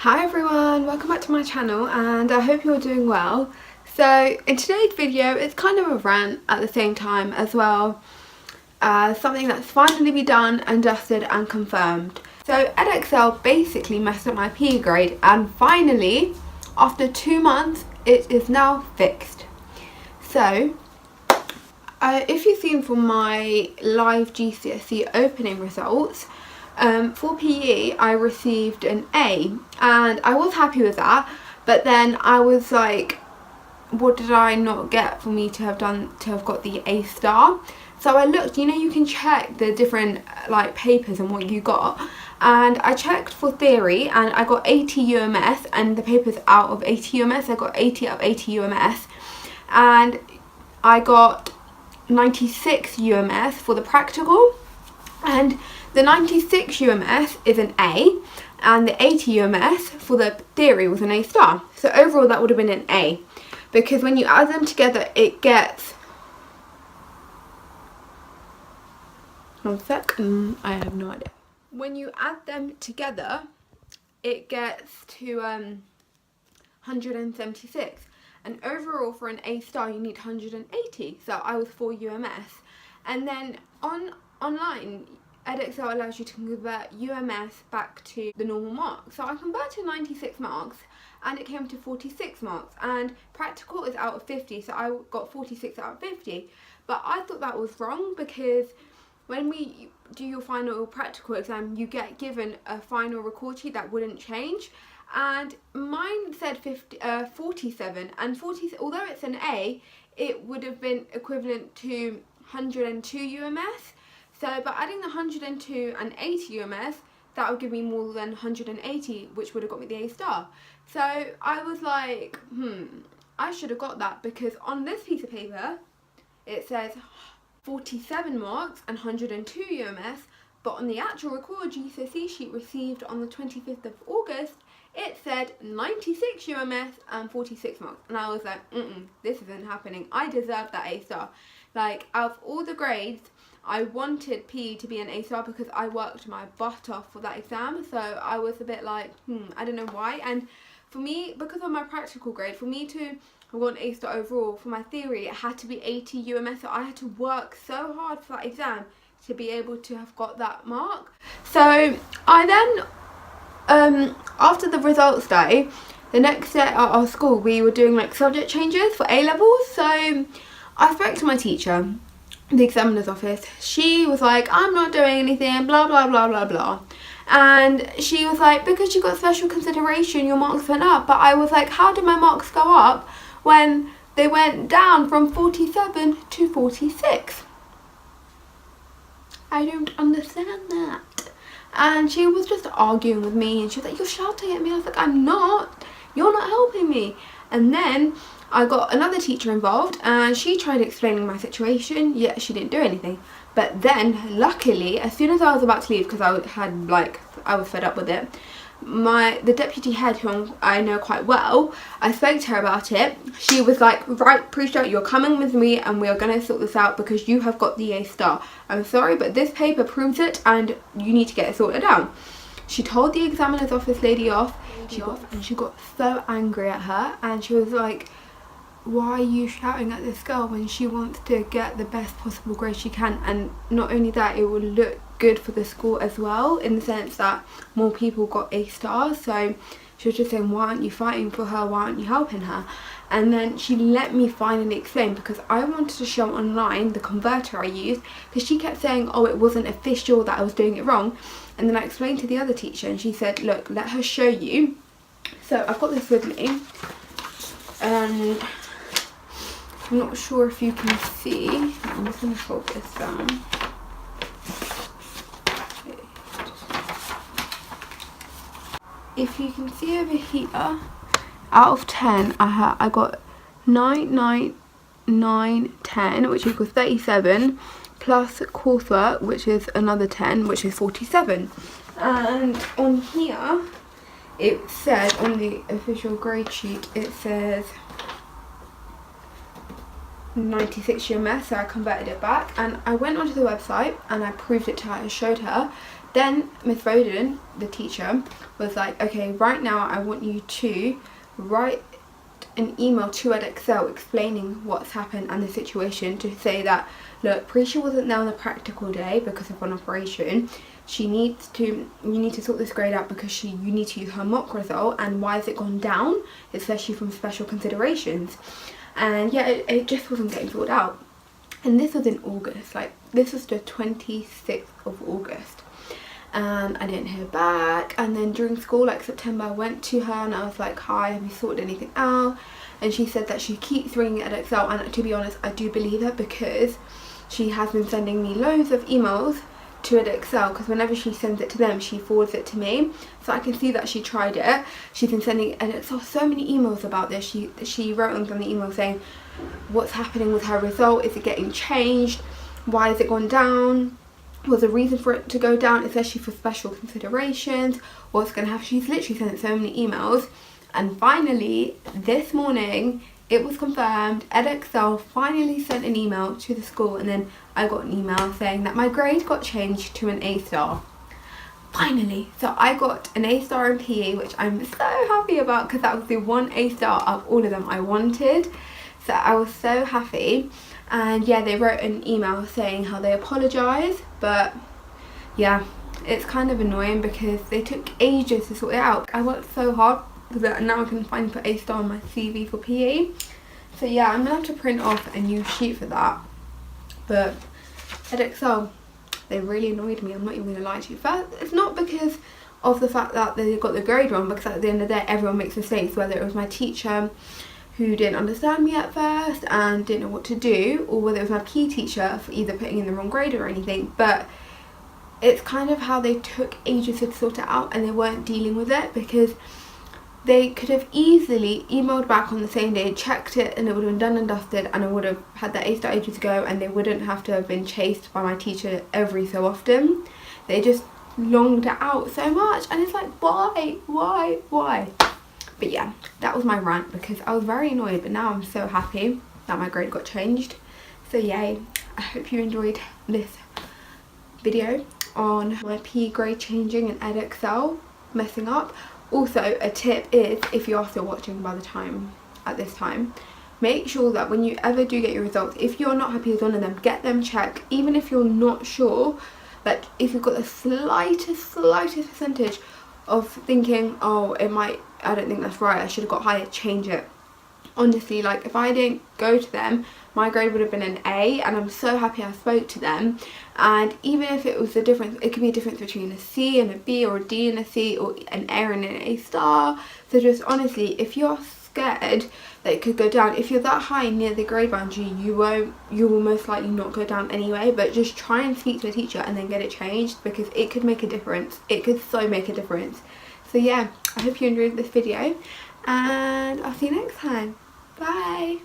Hi everyone, welcome back to my channel and I hope you're doing well. So in today's video it's kind of a rant at the same time as well. Something that's finally been done and dusted and confirmed. So Edexcel basically messed up my PE grade and finally after 2 months it is now fixed. So if you've seen from my live Gcse opening results, for PE I received an A and I was happy with that, but then I was like, what did I not get for me to have got the A star? So I looked, you can check the different like papers and what you got, and I checked for theory and I got 80 UMS, and the papers out of 80 UMS I got 80 out of 80 UMS, and I got 96 UMS for the practical, and the 96 UMS is an A and the 80 UMS for the theory was an A star. So overall that would have been an A, because when you add them together it gets, one sec, I have no idea. When you add them together it gets to 176, and overall for an A star you need 180, so I was 4 UMS. And then online Edexcel allows you to convert UMS back to the normal mark. So I converted 96 marks and it came to 46 marks, and practical is out of 50, so I got 46 out of 50. But I thought that was wrong, because when we do your final practical exam you get given a final record sheet that wouldn't change, and mine said 47, and 40, although it's an A, it would have been equivalent to 102 UMS. So by adding the 102 and 80 UMS, that would give me more than 180, which would have got me the A star. So I was like, I should have got that, because on this piece of paper it says 47 marks and 102 UMS, but on the actual record Gcse sheet received on the 25th of August, it said 96 UMS and 46 marks. And I was like, this isn't happening. I deserve that A star. Like, out of all the grades, I wanted PE to be an A star because I worked my butt off for that exam. So I was a bit like, I don't know why. And for me, because of my practical grade, for me to have got an A star overall, for my theory it had to be 80 UMS. So I had to work so hard for that exam to be able to have got that mark. So I then, after the results day, the next day at our school we were doing like subject changes for A levels. So I spoke to my teacher, the examiner's office. She was like, I'm not doing anything, blah blah blah blah blah, and she was like, because you got special consideration your marks went up. But I was like, how did my marks go up when they went down from 47 to 46? I don't understand that. And she was just arguing with me, and she was like, you're shouting at me. I was like, I'm not, you're not helping me. And then I got another teacher involved and she tried explaining my situation, yet she didn't do anything. But then luckily, as soon as I was about to leave, because I was fed up with it, the deputy head, who I know quite well, I spoke to her about it. She was like, right, Prisha, you're coming with me and we are going to sort this out because you have got the A star. I'm sorry, but this paper proves it and you need to get it sorted out. She told the examiner's office lady off. She got so angry at her, and she was like, why are you shouting at this girl when she wants to get the best possible grade she can? And not only that, it will look good for the school as well, in the sense that more people got A stars. So she was just saying, why aren't you fighting for her, why aren't you helping her? And then she let me finally explain, because I wanted to show online the converter I used, because she kept saying, oh, it wasn't official, that I was doing it wrong. And then I explained to the other teacher and she said, look, let her show you. So I've got this with me, and I'm not sure if you can see. I'm just going to hold this down. If you can see over here, out of 10, I got 9, 9, 9, 10, which equals 37, plus coursework, which is another 10, which is 47. And on here, it said, on the official grade sheet, it says 96 UMS, so I converted it back, and I went onto the website and I proved it to her and showed her Then Miss Roden, the teacher, was like, okay, right now I want you to write an email to Edexcel explaining what's happened and the situation, to say that, look, Prisha wasn't there on the practical day because of an operation. You need to sort this grade out because you need to use her mock result, and why has it gone down, especially from special considerations. And yeah, it just wasn't getting sorted out. And this was in August, like this was the 26th of August. And I didn't hear back, and then during school, like September, I went to her and I was like, hi, have you sorted anything out? And she said that she keeps ringing Edexcel, and to be honest, I do believe her, because she has been sending me loads of emails to Edexcel, because whenever she sends it to them, she forwards it to me, so I can see that she tried it. She's been sending Edexcel so many emails about this. She wrote on the email saying what's happening with her result, is it getting changed, why has it gone down, was a reason for it to go down, especially for special considerations, what's going to happen. She's literally sent so many emails, and finally this morning it was confirmed. Edexcel finally sent an email to the school, and then I got an email saying that my grade got changed to an A star. Finally, so I got an A star in PE, which I'm so happy about, because that was the one A star of all of them I wanted. So I was so happy. And yeah, they wrote an email saying how they apologise, but yeah, it's kind of annoying because they took ages to sort it out. I worked so hard that now I can finally put A star on my CV for PE. So yeah, I'm gonna have to print off a new sheet for that. But Edexcel, they really annoyed me, I'm not even gonna lie to you. First, it's not because of the fact that they got the grade wrong, because at the end of the day everyone makes mistakes, whether it was my teacher who didn't understand me at first and didn't know what to do, or whether it was my PE teacher for either putting in the wrong grade or anything. But it's kind of how they took ages to sort it out, and they weren't dealing with it, because they could have easily emailed back on the same day, checked it, and it would have been done and dusted, and I would have had that A star ages ago, and they wouldn't have to have been chased by my teacher every so often. They just longed it out so much, and it's like, why? But yeah, that was my rant, because I was very annoyed, but now I'm so happy that my grade got changed. So yay, I hope you enjoyed this video on my PE grade changing and Edexcel messing up. Also, a tip is, if you are still watching at this time, make sure that when you ever do get your results, if you're not happy with one of them, get them checked. Even if you're not sure, but if you've got the slightest percentage of thinking, oh, I don't think that's right, I should have got higher, change it. Honestly, like if I didn't go to them, my grade would have been an A, and I'm so happy I spoke to them. And even if it was a difference, it could be a difference between a C and a B, or a D and a C, or an A and an A star. So just honestly, if you're scared that it could go down, if you're that high near the grade boundary, you will most likely not go down anyway. But just try and speak to a teacher and then get it changed, because it could make a difference. It could so make a difference. So yeah, I hope you enjoyed this video, and I'll see you next time. Bye!